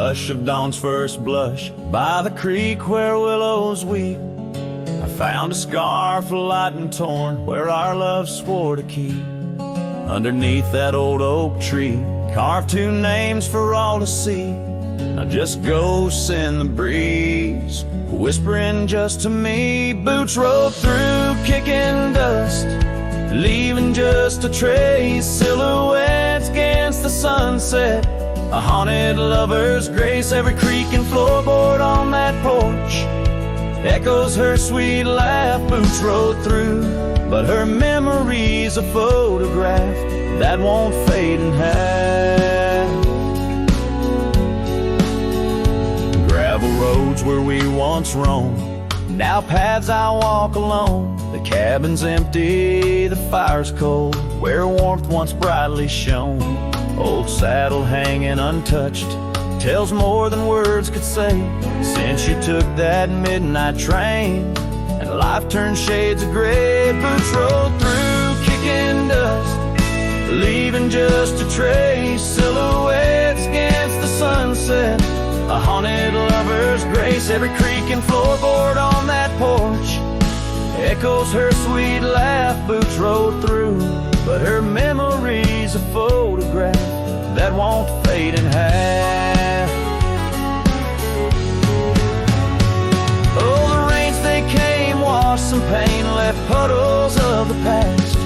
hush of dawn's first blush, by the creek where willows weep, I found a scarf light and torn where our love swore to keep. Underneath that old oak tree, carved two names for all to see. Now just ghosts in the breeze, whispering just to me. Boots rolled through, kicking dust, leaving just a trace. Silhouettes against the sunset, a haunted lover's grace. Every creak and floorboard on that porch echoes her sweet laugh. Boots rode through, but her memory's a photograph that won't fade in half. Gravel roads where we once roamed, now paths I walk alone. The cabin's empty, the fire's cold, where warmth once brightly shone. Old saddle hanging untouched tells more than words could say. Since you took that midnight train and life turned shades of gray. Boots rolled through, kicking dust, leaving just a trace. Silhouettes against the sunset, a haunted lover's grace. Every creak and floorboard on that porch echoes her sweet laugh. Boots rode through, but her memory's a photograph that won't fade in half. Oh, the rains they came, washed some pain, left puddles of the past.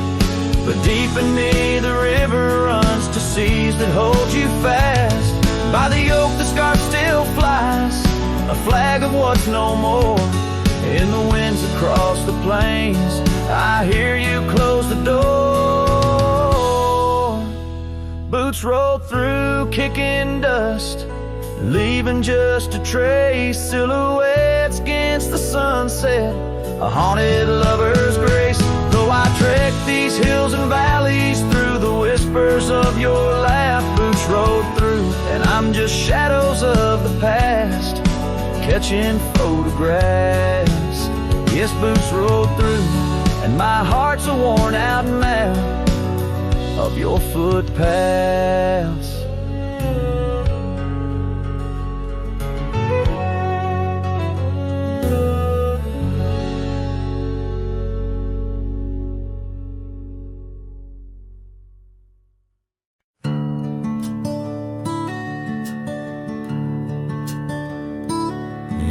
But deep beneath the river runs to seas that hold you fast. By the oak the scarf still flies, a flag of what's no more. In the winds across the plains, I hear you close the door. Boots rolled through, kicking dust, leaving just a trace. Silhouettes against the sunset, a haunted lover's grace. Though I trek these hills and valleys through the whispers of your laugh. Boots rode through, and I'm just shadows of the past, catching photographs. Yes, boots rolled through, and my heart's a worn out map of your footpaths.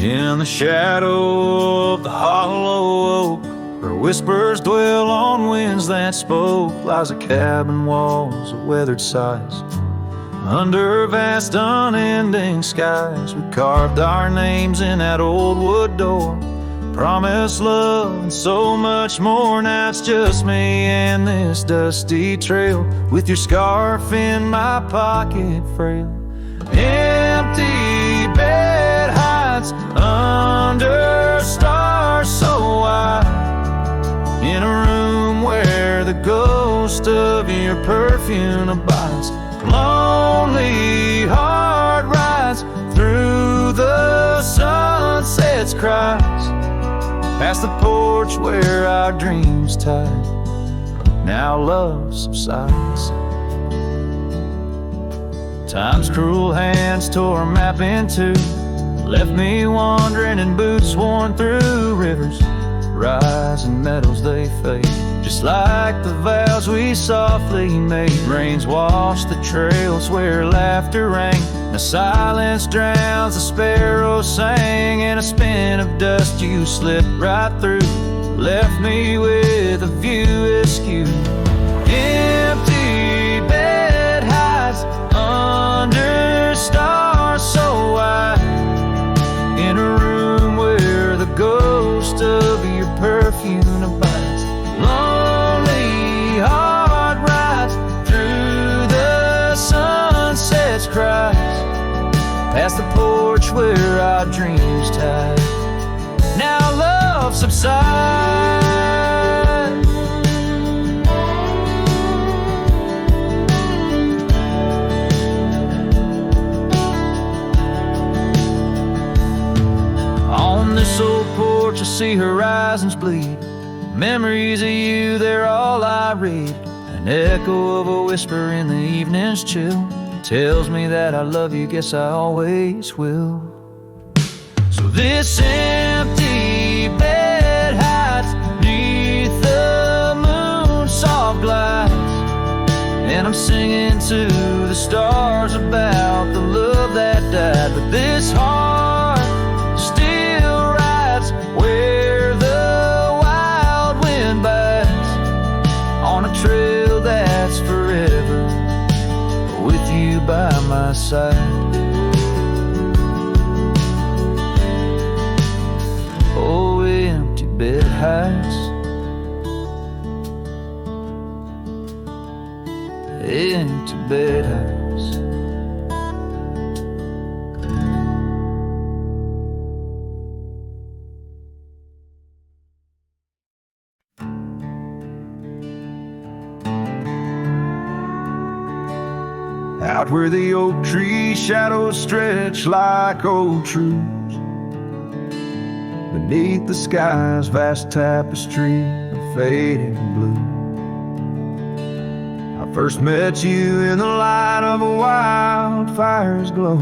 In the shadow of the hollow oak, where whispers dwell on winds that spoke, lies a cabin walls of weathered sighs. Under vast unending skies, we carved our names in that old wood door. Promised love and so much more. Now it's just me and this dusty trail, with your scarf in my pocket frail. Empty bed hides under stars so wide, in a room where the ghost of your perfume abides. Lonely heart rides through the sunset's cries, past the porch where our dreams tied. Now love subsides. Time's cruel hands tore a map in two, left me wandering in boots worn through. Rivers rise and meadows they fade, just like the vows we softly made. Rains wash the trails where laughter rang, the silence drowns the sparrows sang. In a spin of dust you slipped right through, left me with a view askew. Empty bed hides under stars so wide, in a room where the ghost of your perfume abides. Lonely heart rides through the sunset's cries, past the porch where our dreams tied. Now love subsides. On this old porch I see horizons bleed, memories of you, they're all I read. An echo of a whisper in the evening's chill, tells me that I love you, guess I always will. So this empty bed hides beneath the moon's soft lights, and I'm singing to the stars about the love that died. But this heart still rides where the wild wind bites, on a trail that's forever, with you by my side. Oh, empty bed heights, empty bed heights. Out where the oak tree shadows stretch like old truths, beneath the sky's vast tapestry of fading blue. I first met you in the light of a wildfire's glow.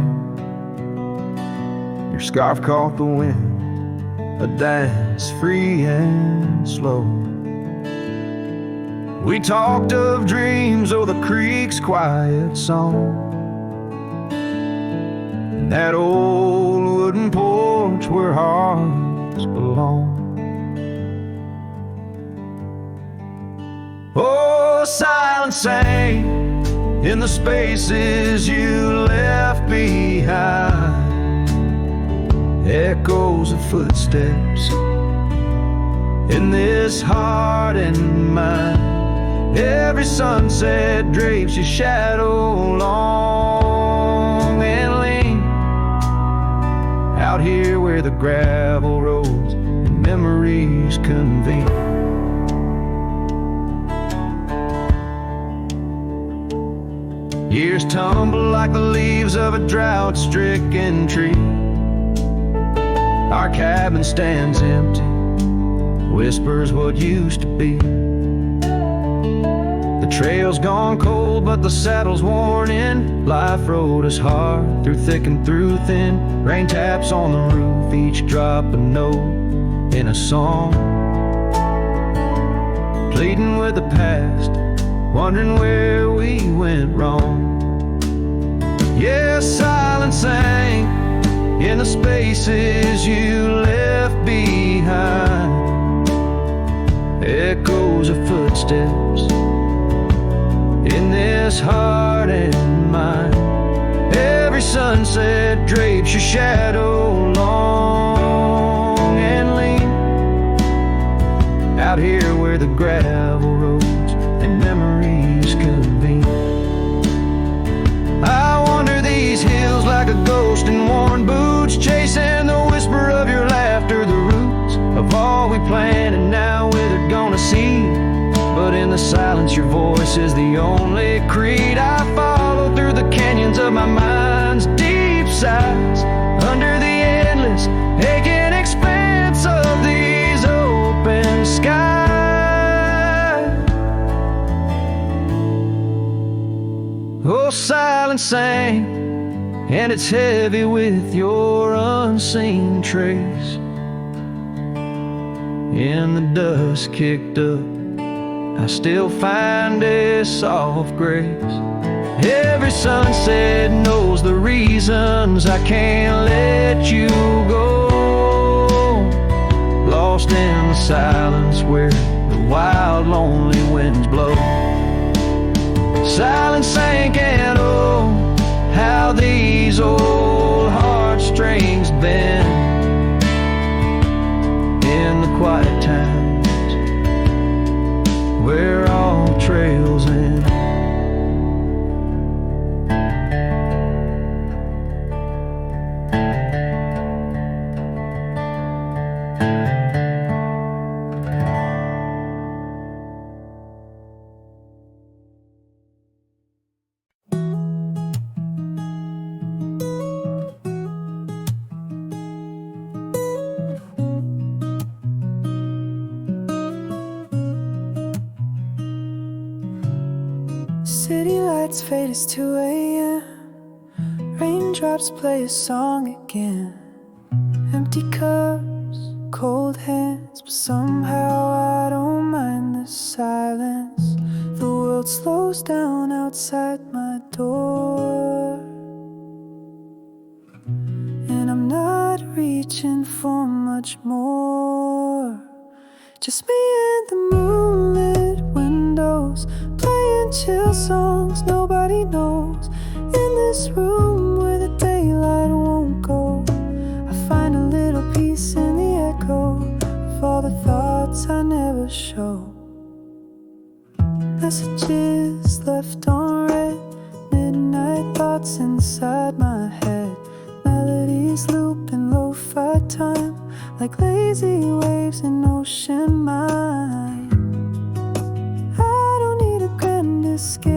Your scarf caught the wind, a dance free and slow. We talked of dreams, oh, the creek's quiet song, and that old wooden porch where hearts belong. Oh, silence sang in the spaces you left behind, echoes of footsteps in this heart and mind. Every sunset drapes your shadow long and lean, out here where the gravel roads and memories convene. Years tumble like the leaves of a drought-stricken tree. Our cabin stands empty, whispers what used to be. The trail's gone cold, but the saddle's worn in. Life rode us hard, through thick and through thin. Rain taps on the roof, each drop a note in a song. Pleading with the past, wondering where we went wrong. Yeah, silence sang in the spaces you left behind, echoes of footsteps in this heart and mind. Every sunset drapes your shadow long and lean, out here where the gravel roads and memories convene. I wander these hills like a ghost in worn boots, chasing the whisper of your laughter, the roots of all we planned and now withered gonna see. But in the silence your voice is the only creed I follow, through the canyons of my mind's deep sighs, under the endless aching expanse of these open skies. Oh, silence sang, and it's heavy with your unseen trace. In the dust kicked up, I still find a soft grace. Every sunset knows the reasons I can't let you go, lost in the silence where the wild lonely winds blow. Silence sank, and oh, how these old heartstrings bend in the quiet times where all trails end. City lights fade, it's 2 a.m. raindrops play a song again. Empty cups, cold hands, but somehow I don't mind the silence. The world slows down outside my door, and I'm not reaching for much more. Just me and the moonlit windows, playing chill songs nobody knows. In this room where the daylight won't go, I find a little peace in the echo of all the thoughts I never show. Messages left on red, midnight thoughts inside my head. Melodies loop in lo-fi time, like lazy waves in ocean mind. I don't need a grand escape,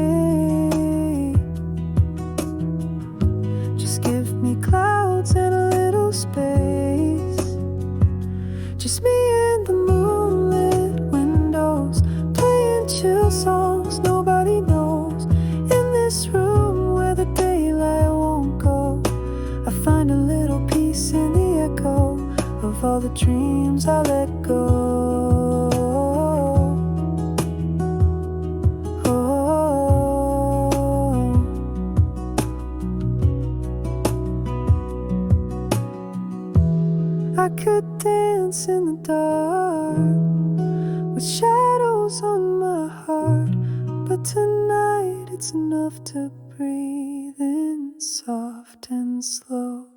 just give me clouds and a little space. Just me and the moonlit windows, playing chill songs nobody knows. In this room where the daylight won't go, I find a little peace in the echo of all the dreams I let go. I could dance in the dark with shadows on my heart, but tonight it's enough to breathe in soft and slow.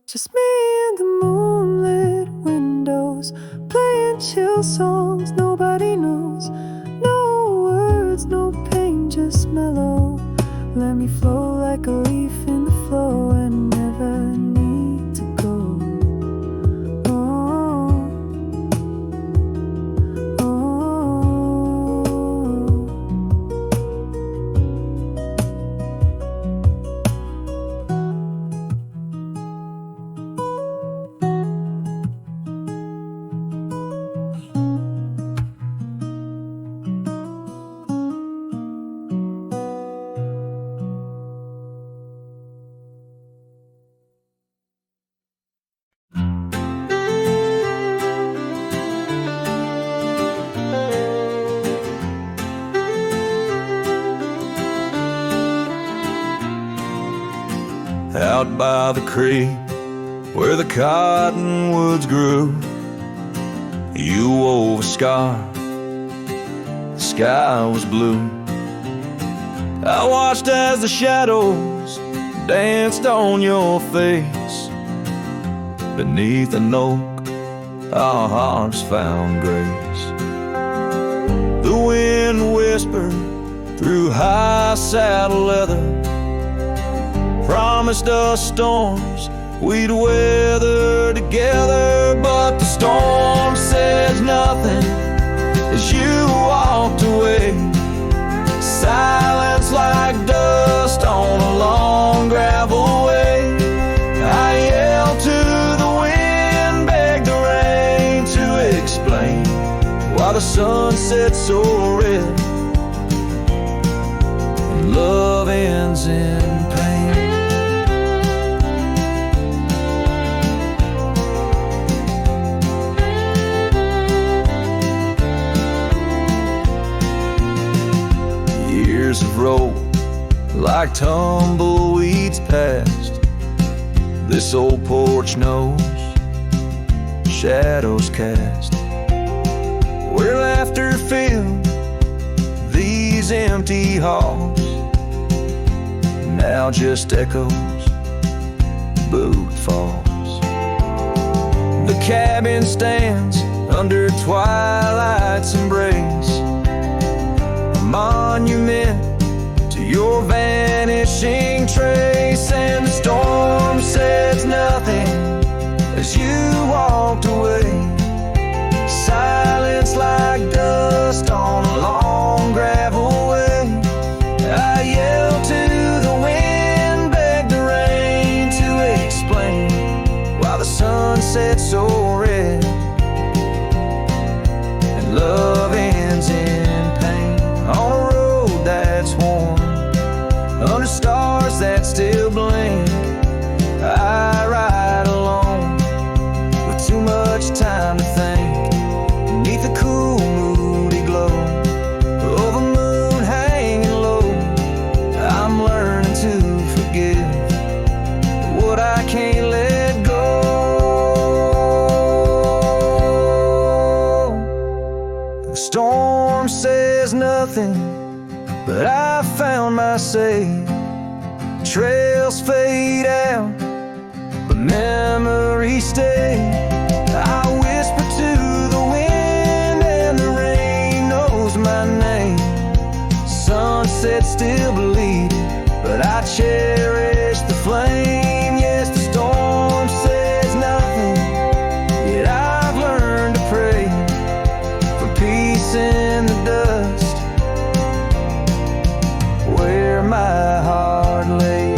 Just me and the moonlit windows, playing chill songs nobody knows. No words, no pain, just mellow. Let me flow like a leaf in the flow and never need to go. Out by the creek where the cottonwoods grew, you wove a scarf, the sky was blue. I watched as the shadows danced on your face. Beneath an oak, our hearts found grace. The wind whispered through high saddle leather, promised us storms we'd weather together. But the storm says nothing as you walked away. Silence like dust on a long gravel way. I yelled to the wind, begged the rain to explain why the sun set so red and love ends in pain. Years have rolled like tumbleweeds past. This old porch knows shadows cast, where laughter filled these empty halls. Now just echoes, boot falls. The cabin stands under twilight's embrace, a monument to your vanishing trace. And the storm says nothing as you walked away. Silence like dust on a long gravel way. I yelled to the wind, begged the rain to explain why the sun set so red and love ends in pain. On a road storm says nothing, but I found my safe. Trails fade out, but memories stay. I whisper to the wind and the rain knows my name. Sunset still bleeding, but I cherish the flame. Yes, the storm says nothing, yet I've learned to pray for peace in the dust where my heart lays.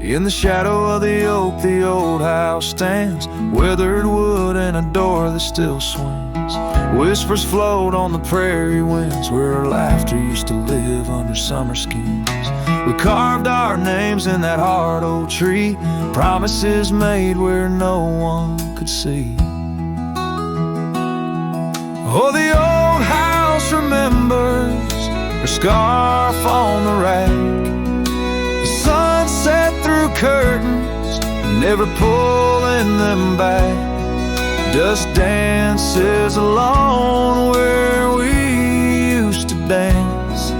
In the shadow of the oak, the old house stands, weathered wood and a door that still swings. Whispers float on the prairie winds, where our laughter used to live under summer skins. We carved our names in that hard old tree, promises made where no one could see. Oh, the old house remembers her scarf on the rack, sunset through curtains, never pulling them back. Dust dances alone where we used to dance.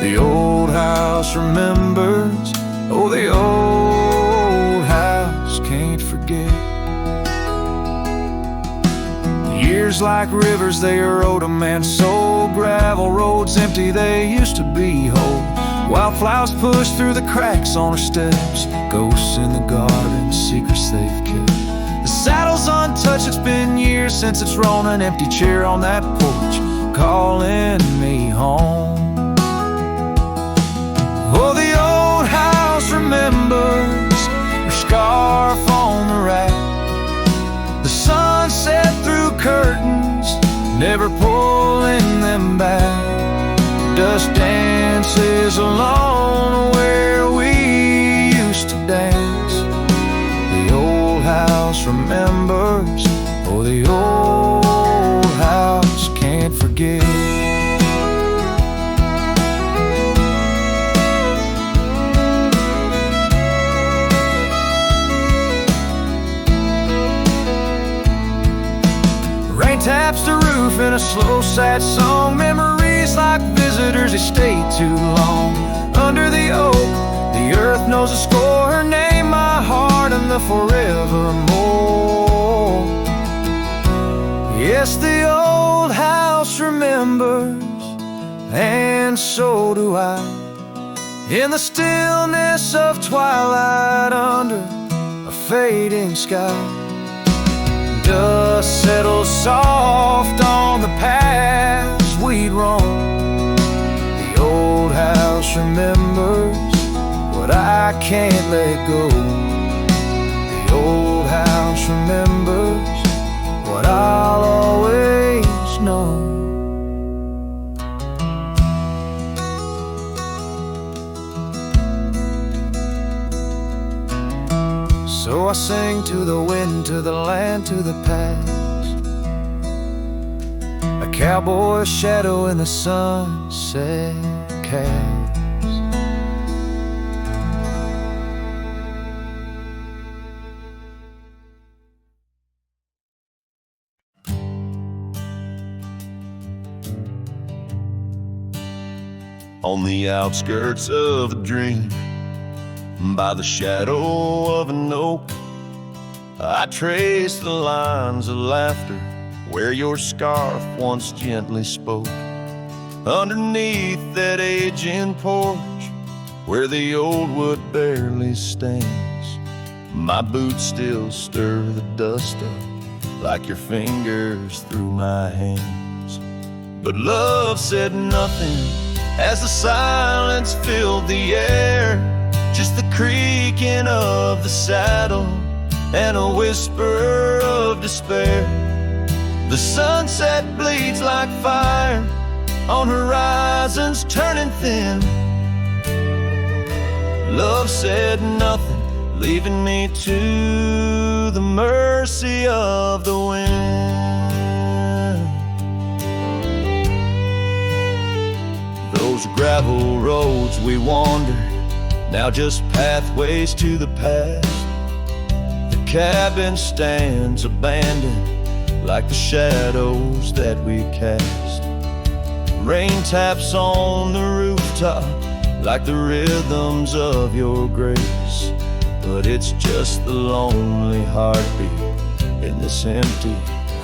The old house remembers, oh, the old house can't forget. Years like rivers, they erode a man's soul. Gravel roads empty, they used to be whole. Wildflowers push through the cracks on her steps, ghosts in the garden, secrets they've kept. The saddle's untouched, it's been years since it's thrown an empty chair on that porch, calling me home. Oh, the old house remembers her scarf on the rack, the sunset through curtains, never pulling them back. Dust dances alone where we used to dance. The old house remembers, oh, the old house can't forget. Rain taps the roof in a slow, sad song. Memories like visitors, they stay too long. Under the oak, the earth knows a score. Her name, my heart, and the forevermore. Yes, the old house remembers, and so do I. In the stillness of twilight under a fading sky, dust settles soft on the paths we'd roam. The old house remembers what I can't let go. The old house remembers what I'll always know. So I sing to the wind, to the land, to the past, a cowboy's shadow in the sunset cast. On the outskirts of a dream, by the shadow of an oak, I trace the lines of laughter where your scarf once gently spoke. Underneath that aging porch where the old wood barely stands, my boots still stir the dust up like your fingers through my hands. But love said nothing as the silence filled the air, just the creaking of the saddle and a whisper of despair. The sunset bleeds like fire on horizons turning thin. Love said nothing, leaving me to the mercy of the wind. Those gravel roads we wandered, now just pathways to the past. The cabin stands abandoned like the shadows that we cast. Rain taps on the rooftop like the rhythms of your grace. But it's just the lonely heartbeat in this empty,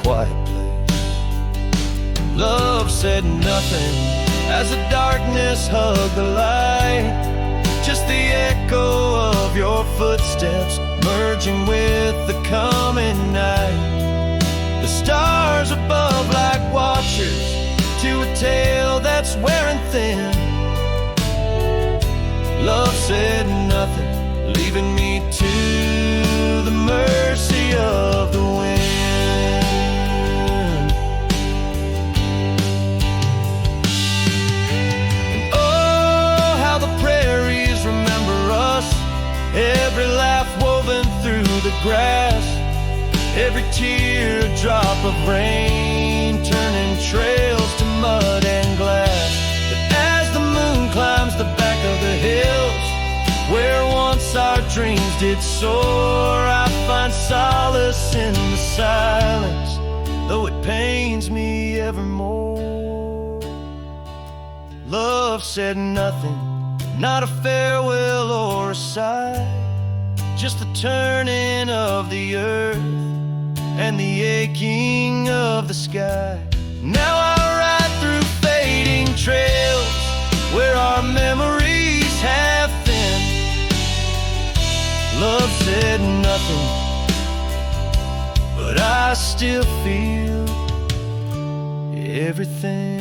quiet place. Love said nothing as the darkness hugged the light. Just the echo of your footsteps merging with the coming night. The stars above like watchers to a tale that's wearing thin. Love said nothing, leaving me to the mercy of the wind. And oh, how the prairies remember us, every laugh woven through the grass, every teardrop of rain turning trails to mud and glass. But as the moon climbs the back of the hills where once our dreams did soar, I find solace in the silence, though it pains me evermore. Love said nothing, not a farewell or a sigh, just the turning of the earth and the aching of the sky. Now I ride through fading trails where our memories have thinned. Love said nothing, but I still feel everything.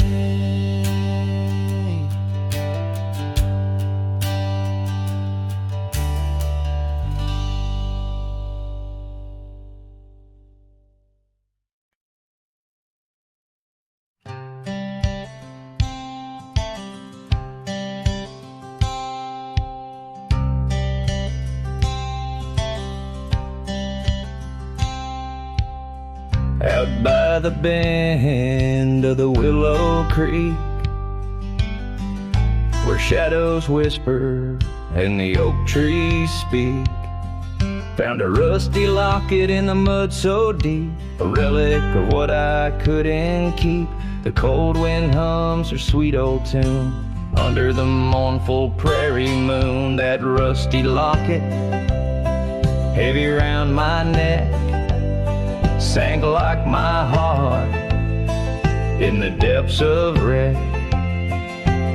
Out by the bend of the Willow Creek, where shadows whisper and the oak trees speak, found a rusty locket in the mud so deep, a relic of what I couldn't keep. The cold wind hums her sweet old tune under the mournful prairie moon. That rusty locket, heavy round my neck, sank like my heart in the depths of wreck.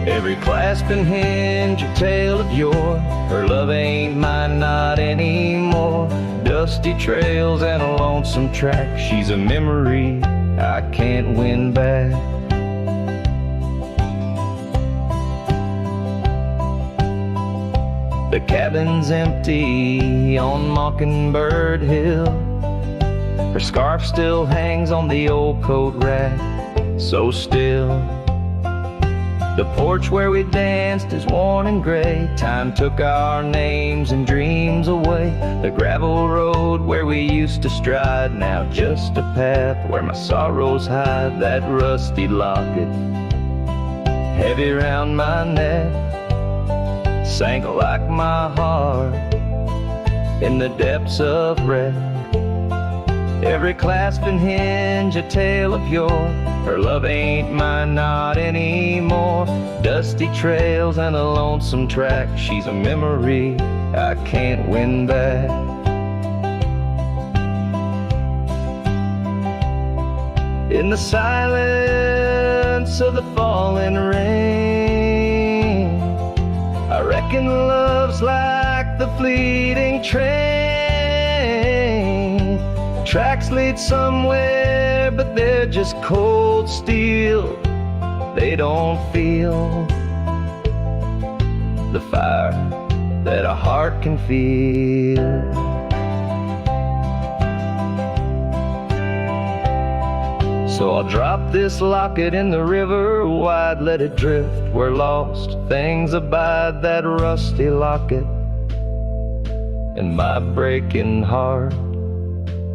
Every clasp and hinge a tale of yore. Her love ain't mine, not anymore. Dusty trails and a lonesome track. She's a memory I can't win back. The cabin's empty on Mockingbird Hill. Her scarf still hangs on the old coat rack, so still. The porch where we danced is worn and gray. Time took our names and dreams away. The gravel road where we used to stride, now just a path where my sorrows hide. That rusty locket, heavy round my neck, sank like my heart in the depths of wreck. Every clasp and hinge a tale of yore. Her love ain't mine, not anymore. Dusty trails and a lonesome track. She's a memory I can't win back. In the silence of the falling rain, I reckon love's like the fleeting train. Tracks lead somewhere, but they're just cold steel. They don't feel the fire that a heart can feel. So I'll drop this locket in the river wide, let it drift where lost things abide. That rusty locket in my breaking heart.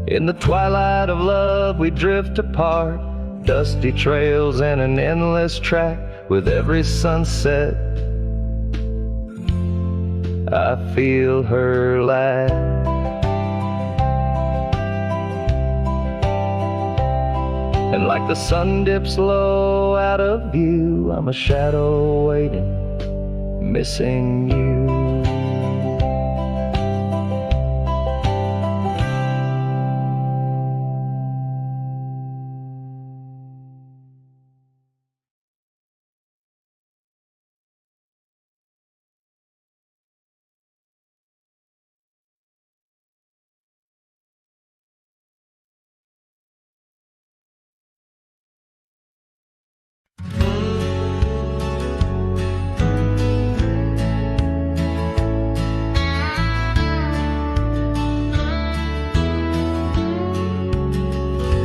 In the twilight of love we drift apart, dusty trails and an endless track. With every sunset I feel her laugh. And like the sun dips low out of view, I'm a shadow waiting, missing you.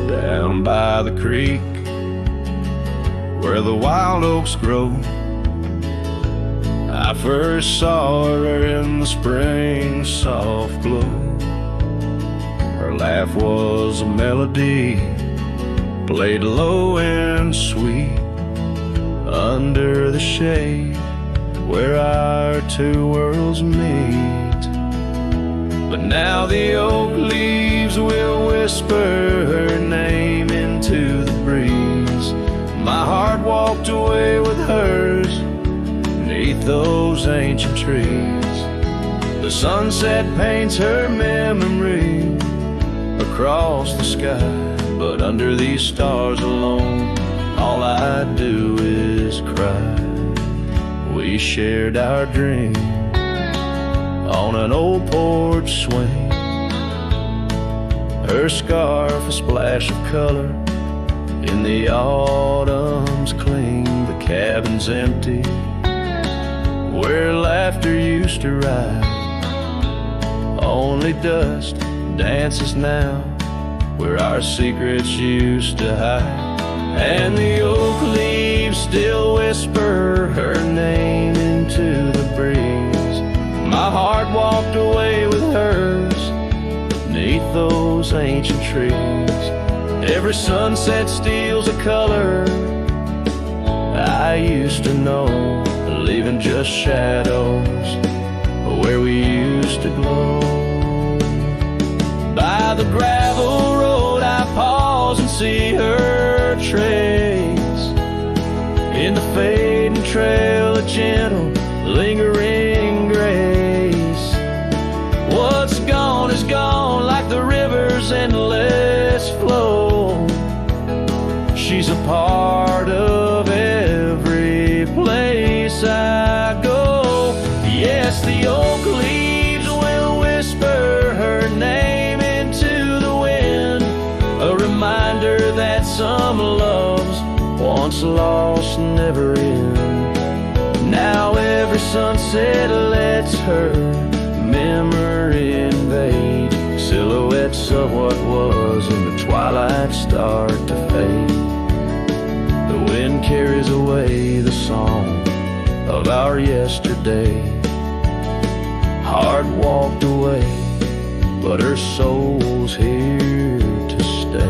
Down by the creek where the wild oaks grow, I first saw her in the spring soft glow. Her laugh was a melody, played low and sweet, under the shade where our two worlds meet. But now the oak leaves will whisper her name into the breeze. My heart walked away with hers beneath those ancient trees. The sunset paints her memory across the sky, but under these stars alone, all I do is cry. We shared our dream on an old porch swing. Her scarf a splash of color in the autumn's cling. The cabin's empty where laughter used to rise. Only dust dances now where our secrets used to hide. And the oak leaves still whisper her name into the breeze. My heart walked away with hers beneath those ancient trees. Every sunset steals a color I used to know, leaving just shadows where we used to glow. By the gravel road I pause and see her trace. In the fading trail a gentle lingering grace. What's gone is gone like the river's endless flow. She's a part of every place I go. Yes, the oak leaves will whisper her name into the wind, a reminder that some loves once lost never end. Now every sunset lets her memory invade. Silhouettes of what was in the twilight start to fade. The wind carries away the song of our yesterday. Heart walked away, but her soul's here to stay.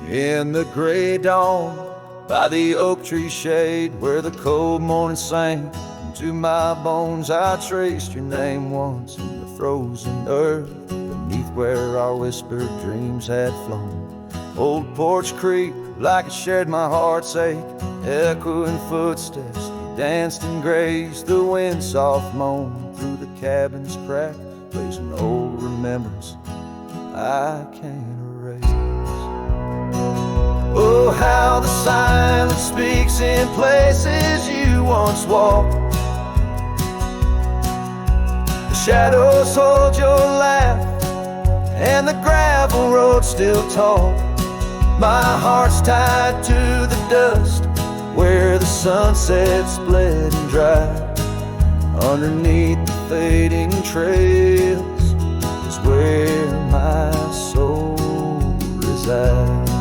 In the gray dawn, by the oak tree shade, where the cold morning sank into my bones, I traced your name once in the frozen earth, beneath where our whispered dreams had flown. Old Porch Creek, like it shared my heart's ache, echoing footsteps, they danced and grazed. The wind soft moan through the cabin's crack, plays an old remembrance I can't erase. Oh, how the silence speaks in places you once walked. The shadows hold your laugh and the gravel road still tall. My heart's tied to the dust where the sunset's bled and dried. Underneath the fading trails is where my soul resides.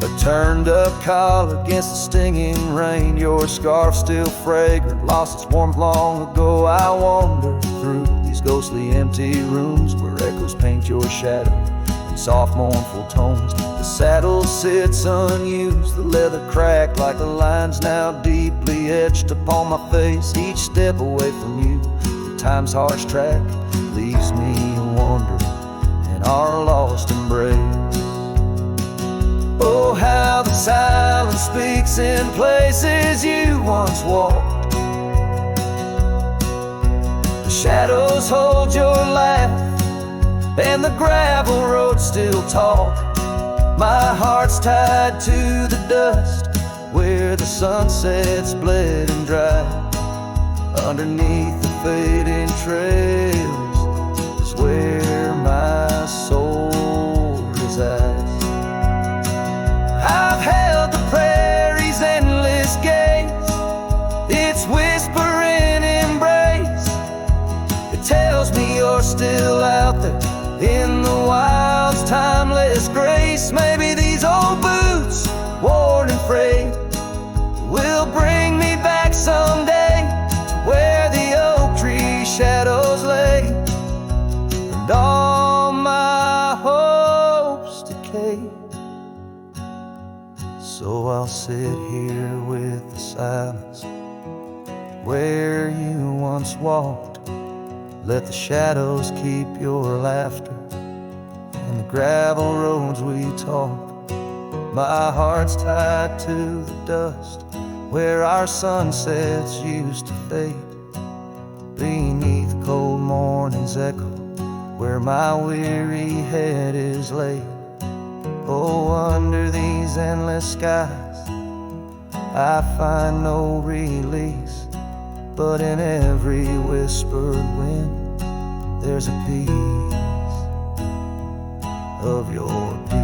A turned up collar against the stinging rain, your scarf still fragrant, lost its warmth long ago. I wander through these ghostly empty rooms where echoes paint your shadow in soft mournful tones. The saddle sits unused, the leather cracked like the lines now deeply etched upon my face. Each step away from you, time's harsh track leaves me wandering in our lost embrace. Oh, how the silence speaks in places you once walked. The shadows hold your laugh, and the gravel road still talk. My heart's tied to the dust where the sunset's bled and dried. Underneath the fading trails is where my soul resides. I've held the prairie's endless gaze, its whispering embrace. It tells me you're still out there in the wild's timeless grace. Maybe these old boots, worn and frayed, will bring me back someday to where the oak tree shadows lay, and all my hopes decay. So I'll sit here with the silence where you once walked. Let the shadows keep your laughter and the gravel roads we talk. My heart's tied to the dust where our sunsets used to fade. Beneath cold morning's echo where my weary head is laid. Oh, under these endless skies I find no release, but in every whispered wind there's a piece of your peace.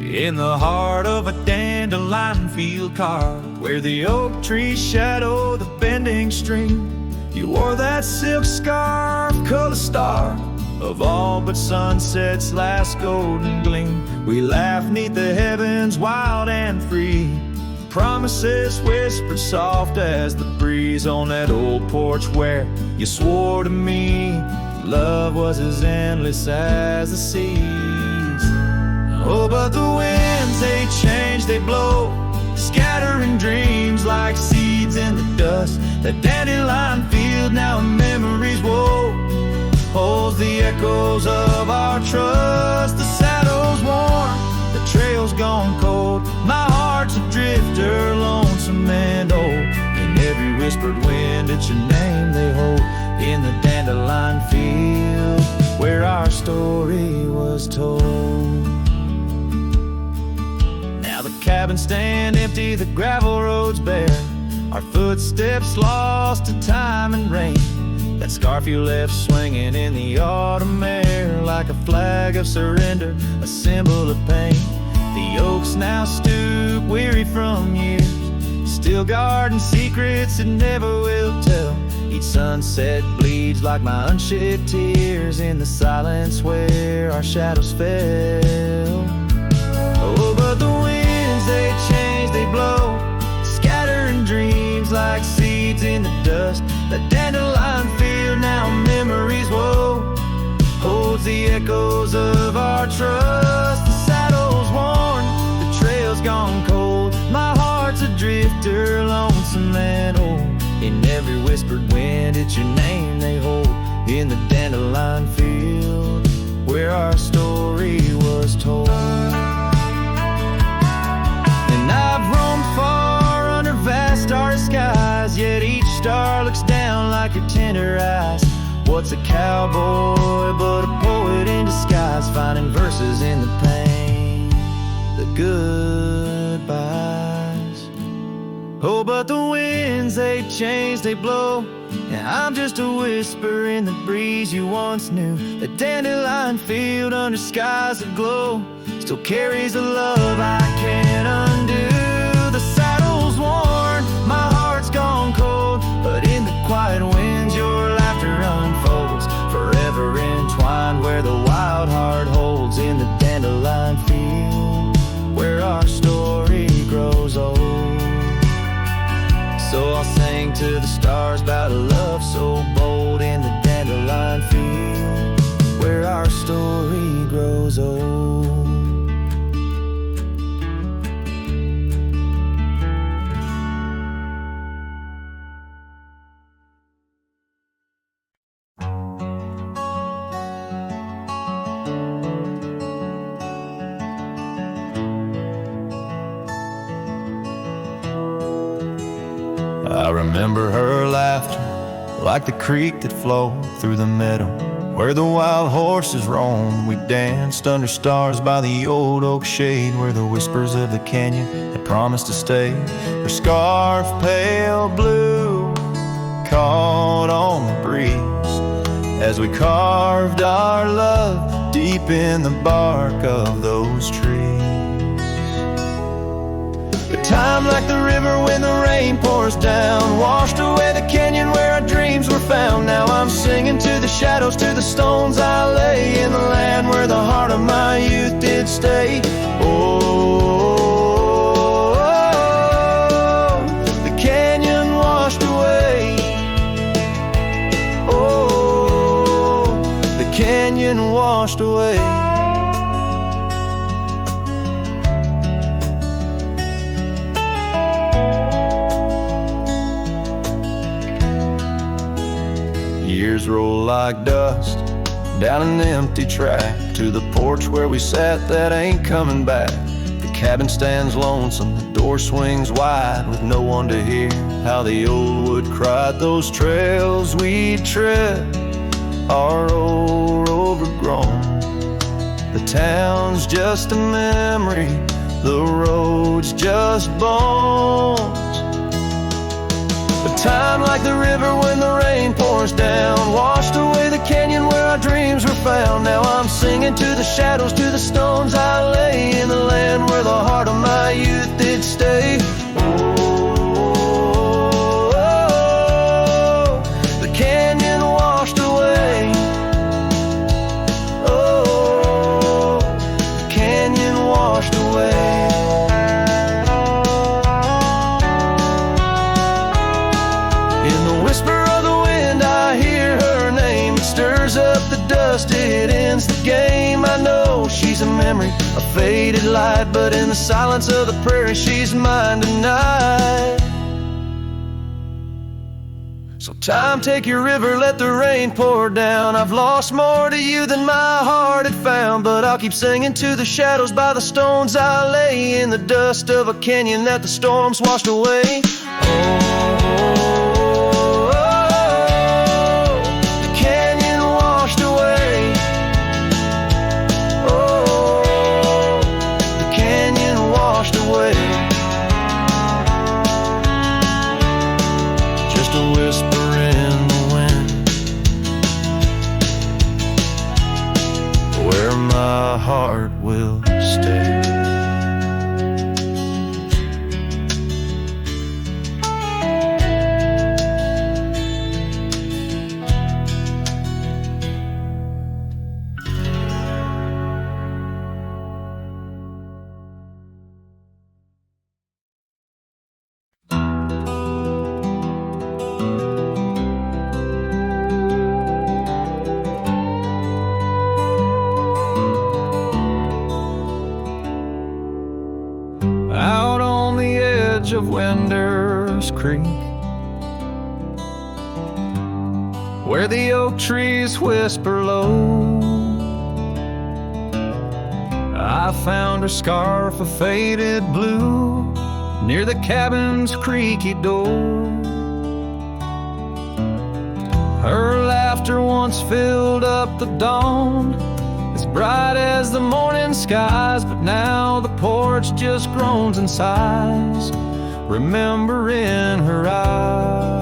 In the heart of a dandelion field carved, where the oak trees shadow the bending stream, you wore that silk scarf, color star of all but sunset's last golden gleam. We laughed neath the heavens wild and free, promises whispered soft as the breeze on that old porch where you swore to me love was as endless as the seas. Oh, but the winds, they change, they blow, scattering dreams like seeds in the dust. That dandelion field now in memory's woe holds the echoes of our trust. The saddle's worn, the trail's gone cold, my heart's a drifter, lonesome and old. In every whispered wind, it's your name they hold in the dandelion field where our story was told. Now the cabins stand empty, the gravel roads bare, our footsteps lost to time and rain. That scarf you left swinging in the autumn air like a flag of surrender, a symbol of pain. The oaks now stoop, weary from years, still guarding secrets it never will tell. Each sunset bleeds like my unshed tears in the silence where our shadows fell. Oh, but the winds, they change, they blow, scattering dreams like seeds in the dust. That dandelion field now memories woe holds the echoes of our trust. The saddle's worn, the trail's gone cold, my heart's a drifter, lonesome and old. In every whispered wind, it's your name they hold in the dandelion field where our story was told. And I've roamed far under vast starry skies, yet each star looks down like like your tender eyes. What's a cowboy but a poet in disguise, finding verses in the pain, the goodbyes. Oh, but the winds, they change, they blow, and I'm just a whisper in the breeze you once knew. The dandelion field under skies that glow still carries a love I can't undo. The saddle's worn, my heart's gone cold, but in the quiet winds your laughter unfolds, forever entwined where the wild heart holds, in the dandelion field where our story grows old. So I'll sing to the stars about a love so bold, in the dandelion field where our story grows old. I remember her laughter like the creek that flowed through the meadow where the wild horses roam. We danced under stars by the old oak shade where the whispers of the canyon had promised to stay. Her scarf pale blue caught on the breeze as we carved our love deep in the bark of those trees. Time like the river when the rain pours down, washed away the canyon where our dreams were found. Now I'm singing to the shadows, to the stones I lay, in the land where the heart of my youth did stay. Oh, the canyon washed away. Oh, the canyon washed away. Years roll like dust down an empty track to the porch where we sat that ain't coming back. The cabin stands lonesome, the door swings wide with no one to hear how the old wood cried. Those trails we tread are old, overgrown. The town's just a memory, the road's just bones. Time like the river when the rain pours down, washed away the canyon where our dreams were found. Now I'm singing to the shadows, to the stones I lay, in the land where the heart of my youth did stay. Oh, the canyon washed away. Oh, the canyon washed away. Up the dust, it ends the game. I know she's a memory, a faded light, but in the silence of the prairie she's mine tonight. So time, take your river, let the rain pour down. I've lost more to you than my heart had found, but I'll keep singing to the shadows by the stones I lay, in the dust of a canyon that the storms washed away. Just a whisper in the wind, where my heart will stay. Of Winder's Creek, where the oak trees whisper low, I found her scarf of faded blue near the cabin's creaky door. once filled up the dawn, as bright as the morning skies, but now the porch just groans and sighs, remembering her eyes.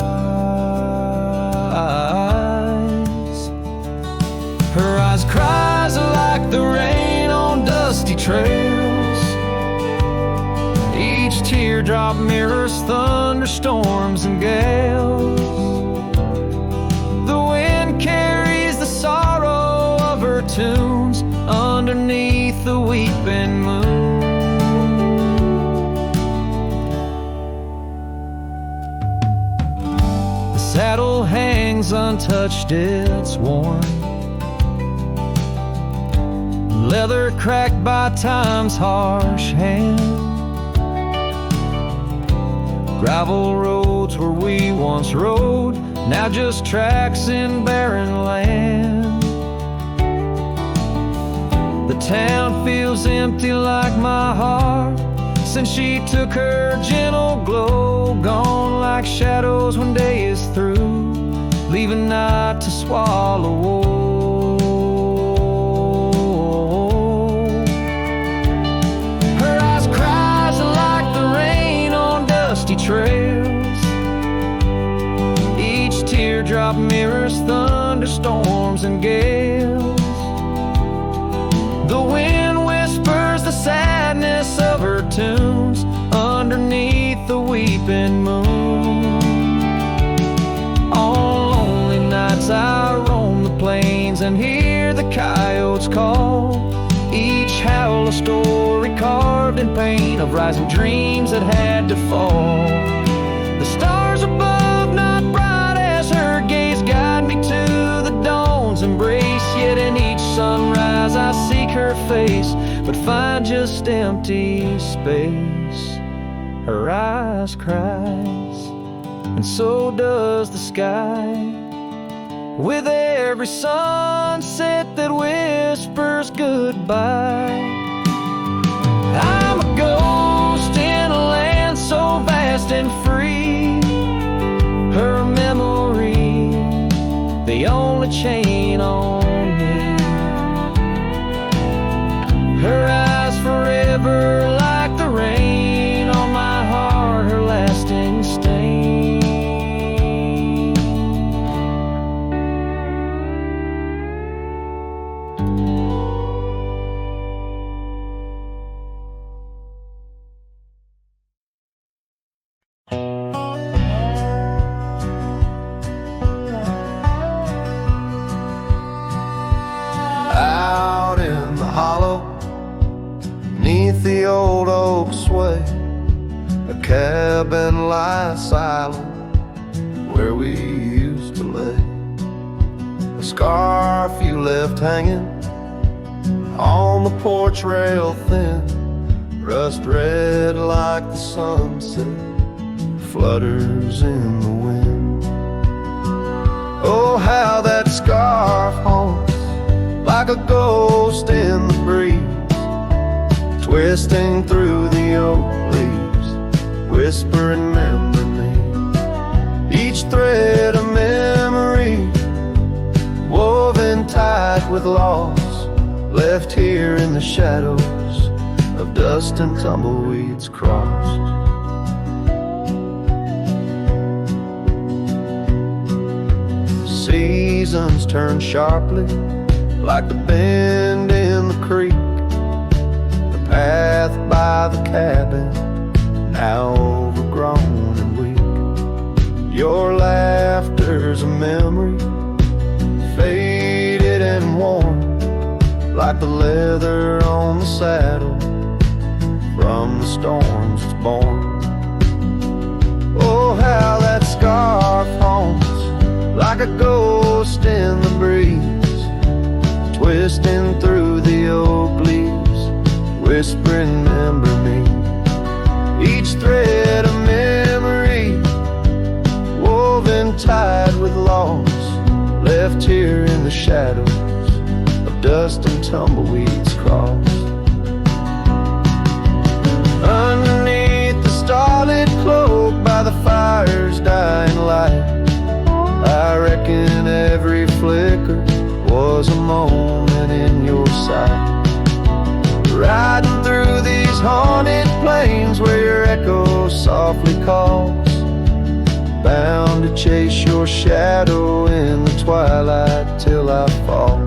Her eyes cries like the rain on dusty trails. Each teardrop mirrors thunderstorms and gales. The wind carries the sorrow of her tunes underneath the weeping moon. The saddle hangs untouched, it's worn, leather cracked by time's harsh hand. Gravel roads where we once rode, now just tracks in barren land. The town feels empty like my heart since she took her gentle glow. Gone like shadows when day is through, leaving night to swallow woe. Her eyes cries like the rain on dusty trails. Each teardrop mirrors thunderstorms and gales. The wind whispers the sadness of her tunes underneath the weeping moon. On lonely nights I roam the plains and hear the coyotes call, each howl a story carved in pain of rising dreams that had to fall. The stars above not bright as her gaze guide me to the dawn's embrace, yet in each sunrise I seek her face, but find just empty space. Her eyes cries, and so does the sky, with every sunset that whispers goodbye. I'm a ghost in a land so vast and free. Her memory, the only chain on me. Her eyes forever like the rain on my heart, her lasting stain. Out in the hollow, neath the old oak sway, a cabin lies silent where we used to lay. A scarf you left hanging on the porch rail thin, rust red like the sunset flutters in the wind. Oh, how that scarf haunts like a ghost in the breeze, twisting through the oak leaves, whispering remember me. Each thread a memory, woven tight with loss, left here in the shadows of dust and tumbleweeds crossed. Seasons turn sharply like the bend in the creek, the path by the cabin now overgrown and weak. Your laughter's a memory, faded and worn, like the leather on the saddle from the storms it's born. Oh, how that scarf haunts like a ghost in the breeze, twisting through the oak leaves, whispering remember me. Each thread a memory, woven tied with loss, left here in the shadows of dust and tumbleweeds crossed. Underneath the starlit cloak by the fire's dying light, I reckon every flickered was a moment in your sight. Riding through these haunted plains where your echo softly calls, bound to chase your shadow in the twilight till I fall.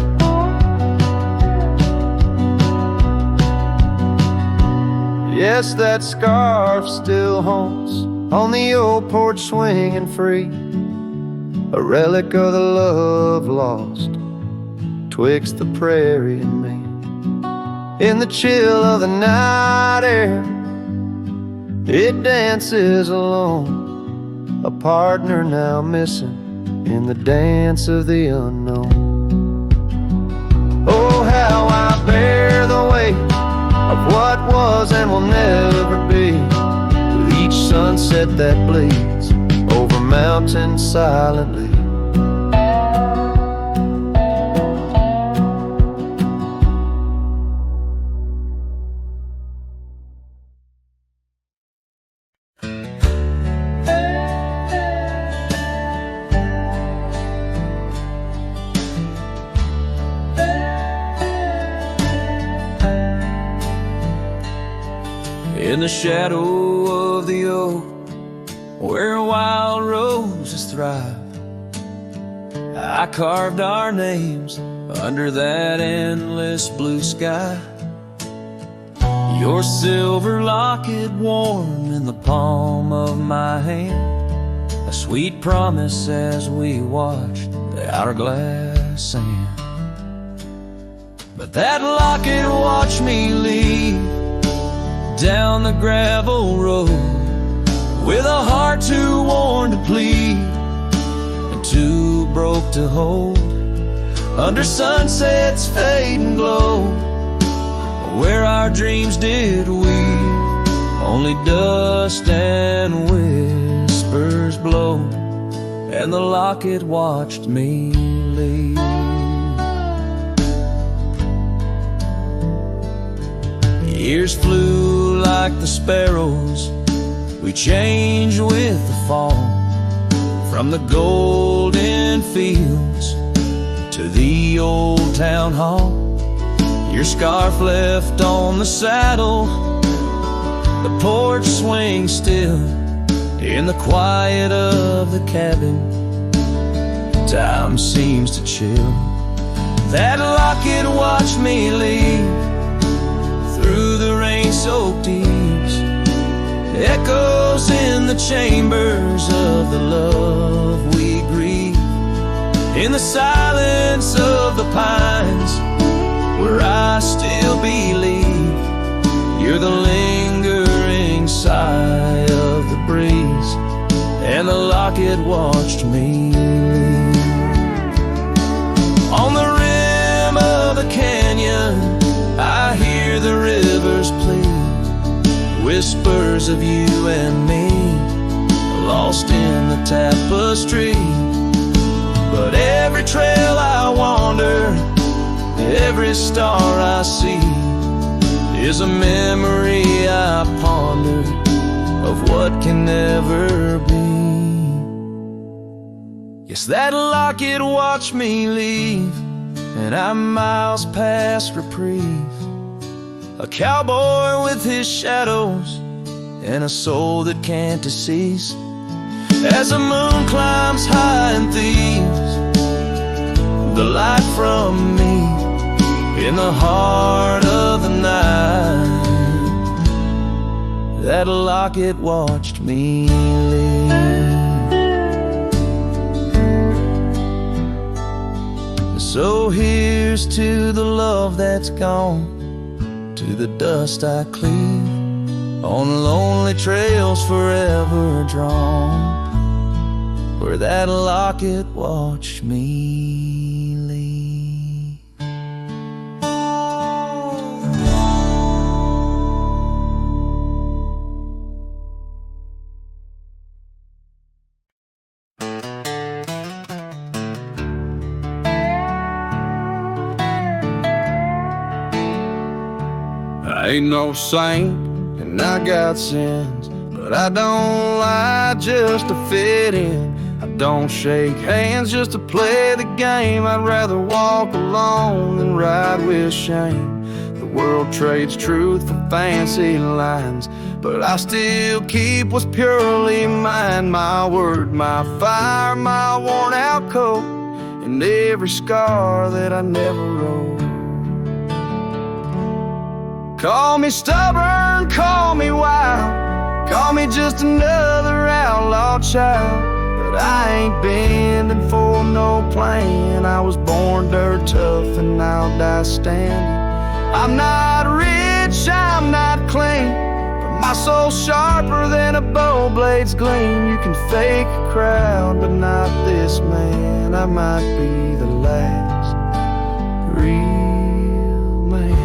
Yes, that scarf still haunts on the old porch swinging free, a relic of the love lost twixt the prairie and me. In the chill of the night air, it dances alone, a partner now missing in the dance of the unknown. Oh, how I bear the weight of what was and will never be, with each sunset that bleeds over mountains silently. In the shadow of the oak, where wild roses thrive, I carved our names under that endless blue sky. Your silver locket warm in the palm of my hand, a sweet promise as we watched the hourglass sand. But that locket watched me leave down the gravel road, with a heart too worn to plead and too broke to hold, under sunset's fading glow, where our dreams did weave, only dust and whispers blow, and the locket watched me leave. Years flew like the sparrows, we changed with the fall, from the golden fields to the old town hall. Your scarf left on the saddle, the porch swings still in the quiet of the cabin. Time seems to chill. That locket watched me leave through the rain-soaked eaves, echoes in the chambers of the love we grieve, in the silence of the pines, where I still believe you're the lingering sigh of the breeze, and the locket watched me leave. On the rim of the canyon, I hear the rivers plead, whispers of you and me, lost in the tapestry. But every trail I wander, every star I see, is a memory I ponder of what can never be. Yes, that locket watched me leave, and I'm miles past reprieve, a cowboy with his shadows and a soul that can't decease. As the moon climbs high and thieves the light from me in the heart of the night, that locket watched me leave. So here's to the love that's gone, to the dust I cleave, on lonely trails forever drawn, where that locket watched me leave. I ain't no saint and I got sins, but I don't lie just to fit in. I don't shake hands just to play the game. I'd rather walk alone than ride with shame. The world trades truth for fancy lines, but I still keep what's purely mine. My word, my fire, my worn out coat, and every scar that I never wrote. Call me stubborn, call me wild, call me just another outlaw child, but I ain't bending for no plan. I was born dirt tough and I'll die standing. I'm not rich, I'm not clean, but my soul's sharper than a bow blade's gleam. You can fake a crowd, but not this man. I might be the last real man.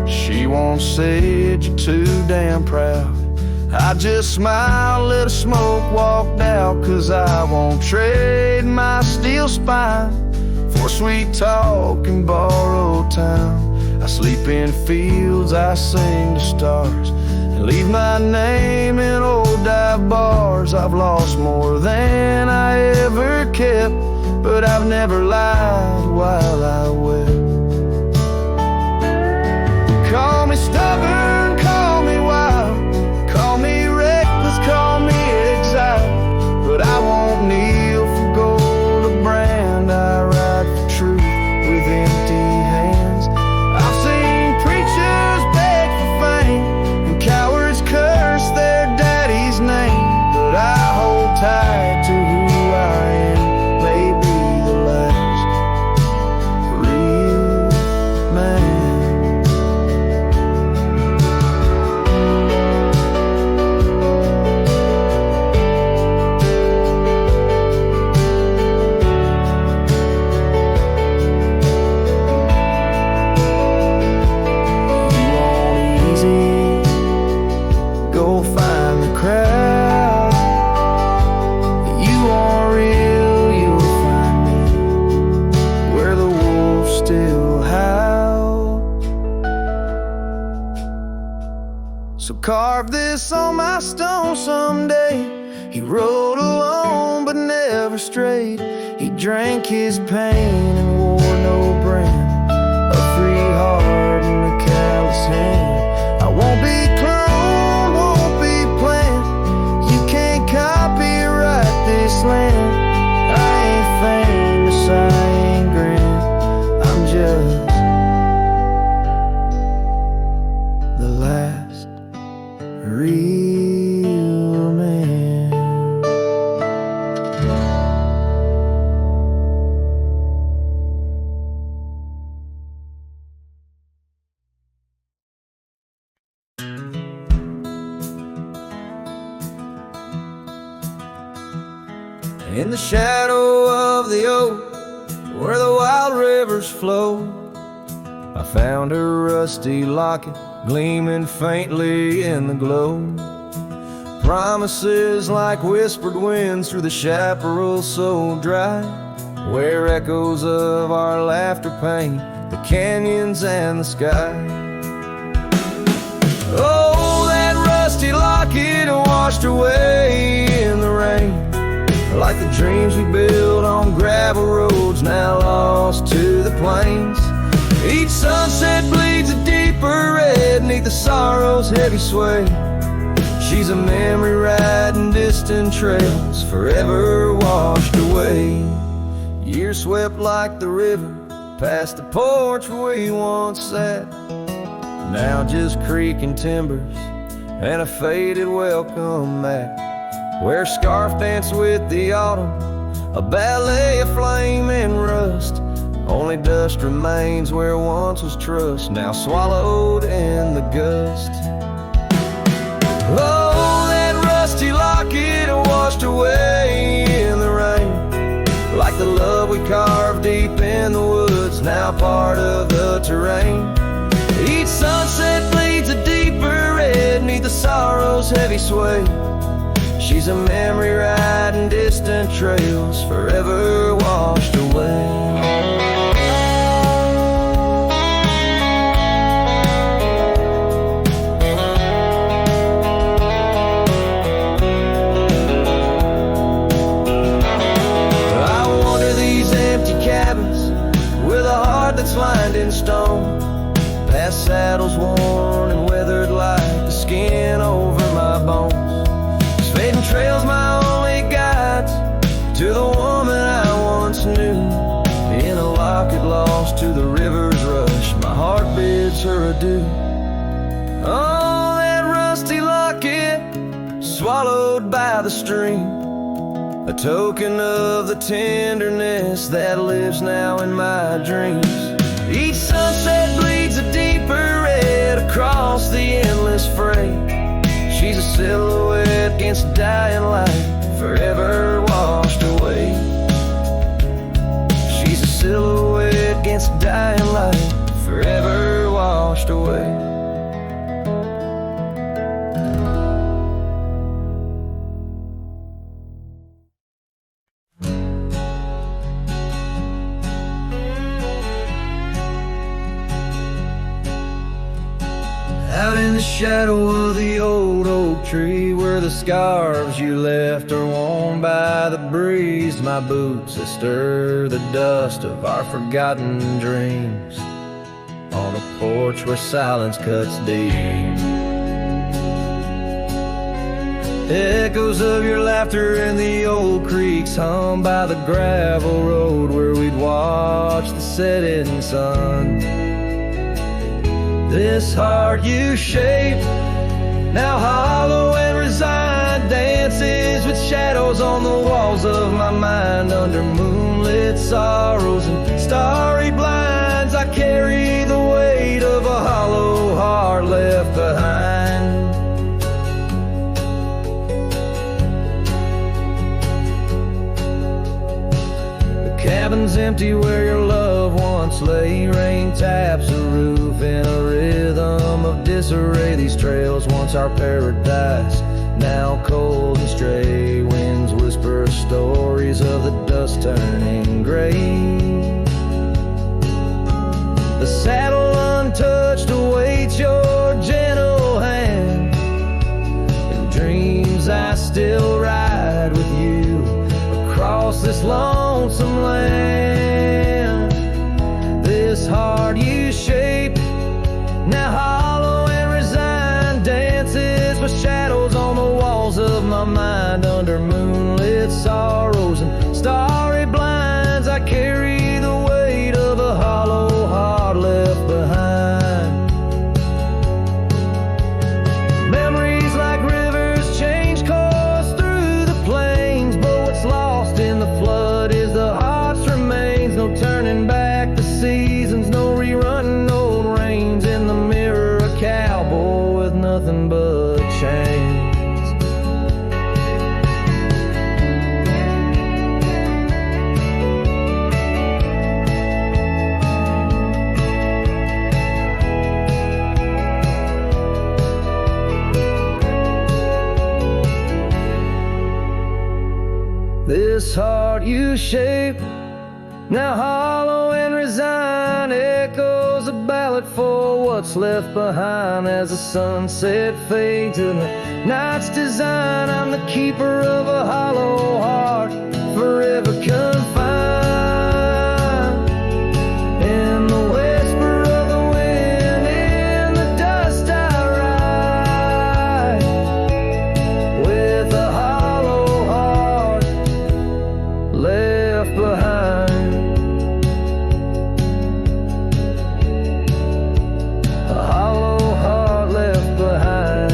She once said you're too damn proud. I just smiled, let the smoke walked out, 'cause I won't trade my steel spine for sweet talk and borrowed time. I sleep in fields, I sing to stars, and leave my name in old dive bars. I've lost more than I ever kept, but I've never lied while I wept. Call me stubborn, call me wild, call me reckless, call me exiled, but I won't kneel for gold or brand. I ride for truth with empty hands. I've seen preachers beg for fame and cowards curse their daddy's name, but I hold tight to who I am. Maybe the last real man. Carve this on my stone someday. He rode alone but never strayed. He drank his pain and wore no brand, a free heart and a callous hand. I won't be cloned, won't be planned. You can't copyright this land. I ain't famous, I ain't grand, I'm just the last real man. In the shadow of the oak, where the wild rivers flow, I found a rusty locket gleaming faintly in the glow. Promises like whispered winds through the chaparral so dry, where echoes of our laughter paint the canyons and the sky. Oh, that rusty locket washed away in the rain, like the dreams we built on gravel roads now lost to the plains. Each sunset bleeds a deeper red neath the sorrow's heavy sway. She's a memory riding distant trails, forever washed away. Years swept like the river past the porch where we once sat, now just creaking timbers and a faded welcome mat, where scarf danced with the autumn, a ballet of flame and rust. Only dust remains where once was trust, now swallowed in the gust. Oh, that rusty locket washed away in the rain, like the love we carved deep in the woods, now part of the terrain. Each sunset bleeds a deeper red neath the sorrow's heavy sway. She's a memory riding distant trails, forever washed away. do. Oh, that rusty locket swallowed by the stream, a token of the tenderness that lives now in my dreams. Each sunset bleeds a deeper red across the endless freight. She's a silhouette against dying light, forever washed away. She's a silhouette against dying light, forever washed away. Out in the shadow of the old oak tree, where the scarves you left are worn by the breeze, my boots that stir the dust of our forgotten dreams, on a porch where silence cuts deep. Echoes of your laughter in the old creeks hum by the gravel road where we'd watch the setting sun. This heart you shape, now hollow and resigned, dances with shadows on the walls of my mind. Under moonlit sorrows and starry blinds, I carry the weight of a hollow heart left behind. The cabin's empty where your loved once lay. Rain taps the roof in a rhythm of disarray. These trails once our paradise, now cold and stray. Winds whisper stories of the dust turning gray. The saddle untouched awaits your gentle hand. In dreams I still ride with you across this lonesome land. This heart you shape, now hollow and resigned, dances with shadows on the walls of my mind. Under moonlit sorrows and starry blinds, I carry the weight of a hollow heart left behind. Memories like rivers change course through the plains, but what's lost in the flood is the heart's remains. No turning back the seasons, no rerunning old reins. In the mirror a cowboy with nothing but chains. This heart you shape, now hollow and resigned, echoes a ballad for what's left behind. As the sunset fades in the night's design, I'm the keeper of a hollow heart, forever confined. In the whisper of the wind, in the dust I ride, with a hollow heart left behind. A hollow heart left behind.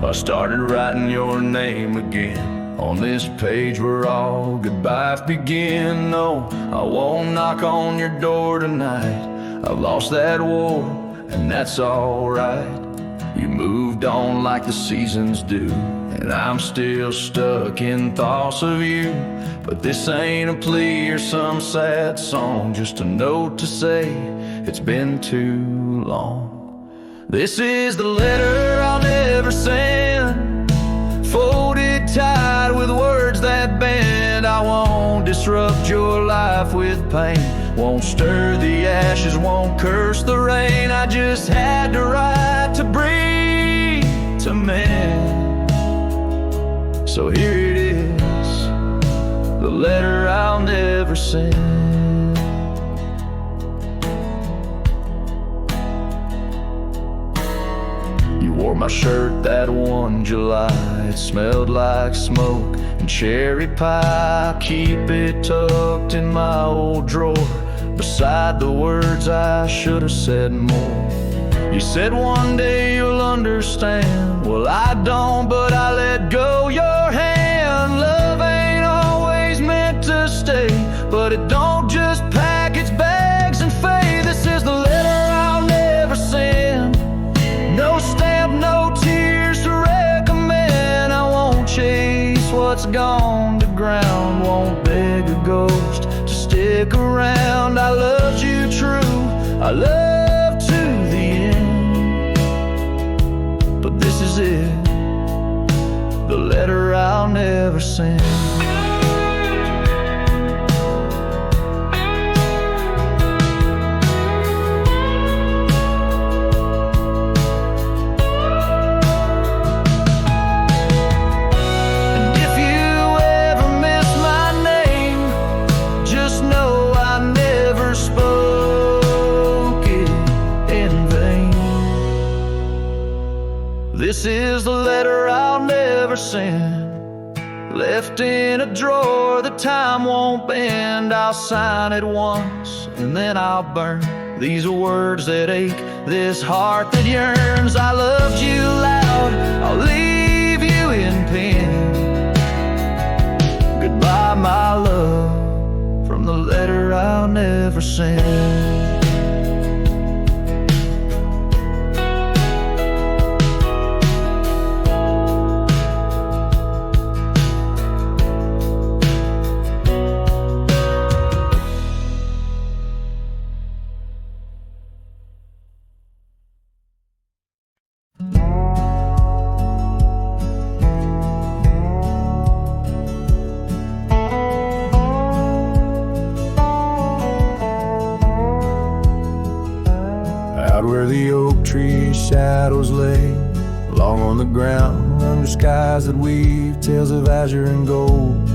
I started writing your name again on this page where all goodbyes begin. No, I won't knock on your door tonight. I've lost that war, and that's alright. You moved on like the seasons do, and I'm still stuck in thoughts of you. But this ain't a plea or some sad song, just a note to say it's been too long. This is the letter I'll never send, folded tight with words that bend. I won't disrupt your life with pain, won't stir the ashes, won't curse the rain. I just had to write to breathe, to mend. So here it is, the letter I'll never ever sent. You wore my shirt that one July. It smelled like smoke and cherry pie. Keep it tucked in my old drawer, beside the words I should have said more. You said one day you'll understand. Well, I don't, but I let go your hand. Love ain't always meant to stay, but it don't just pack its bags and fade. This is the letter I'll never send. No stamp, no tears to recommend. I won't chase what's gone to ground. Won't beg a ghost to stick around. I loved you true, I love to the end. But this is it, the letter I'll never send. This is the letter I'll never send. Left in a drawer that time won't bend. I'll sign it once and then I'll burn. These are words that ache, this heart that yearns. I loved you loud, I'll leave you in pen. Goodbye, my love, from the letter I'll never send. Where the oak tree shadows lay, long on the ground, under skies that weave tales of azure and gold.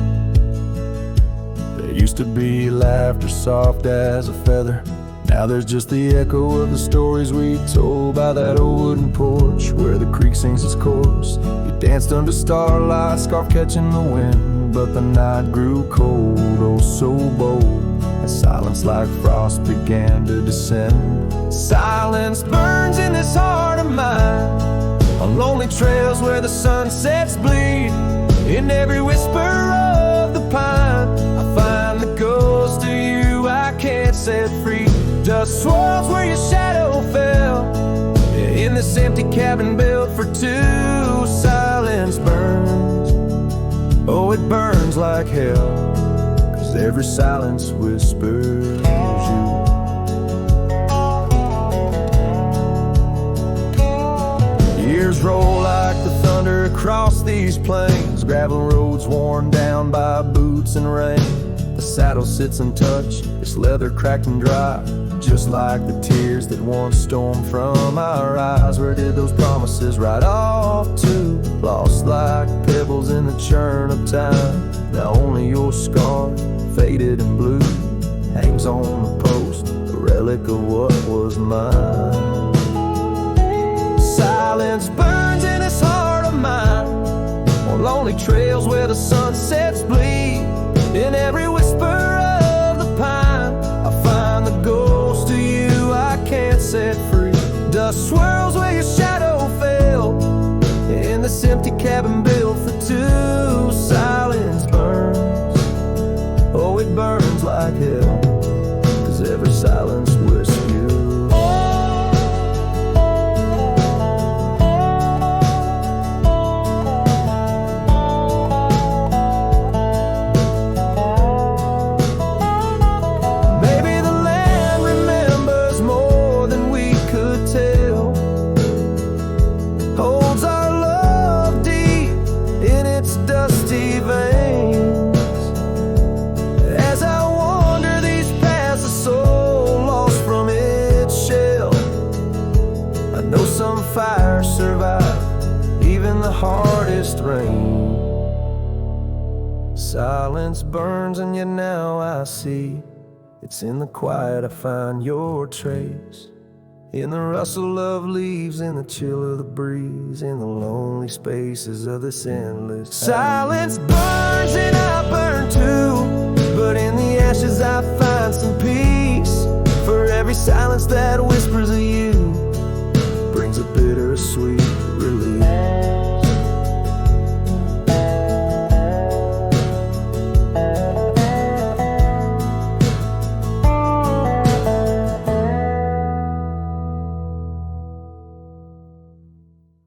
There used to be laughter soft as a feather. Now there's just the echo of the stories we told by that old wooden porch where the creek sings its chorus. You danced under starlight, scarf catching the wind, but the night grew cold, oh so bold. Silence like frost began to descend. Silence burns in this heart of mine, on lonely trails where the sunsets bleed. In every whisper of the pine, I find the ghost of you I can't set free. Dust swirls where your shadow fell, in this empty cabin built for two. Silence burns, oh it burns like hell, every silence whispers you. Years roll like the thunder across these plains, gravel roads worn down by boots and rain. The saddle sits untouched, its leather cracked and dry, just like the tears that once stormed from our eyes. Where did those promises ride off to? Lost like pebbles in the churn of time. Now only your scar, faded and blue, hangs on the post, a relic of what was mine. Silence burns in this heart of mine, on lonely trails where the sunsets bleed. In every whisper of the pine, I find the ghost of you I can't set free. Dust swirls where your shadow fell, in this empty cabin built for two. Silence burns, oh it burns like hell, 'cause every silence whispers you. Maybe the land remembers more than we could tell, holds our love deep in its dusty veins. As I wander these paths, a soul lost from its shell, I know some fires survive even the hardest rain. Silence burns and yet now I see it's in the quiet I find your trace. In the rustle of leaves, in the chill of the breeze, in the lonely spaces of this endless silence burns and I burn too, but in the ashes I find some peace. For every silence that whispers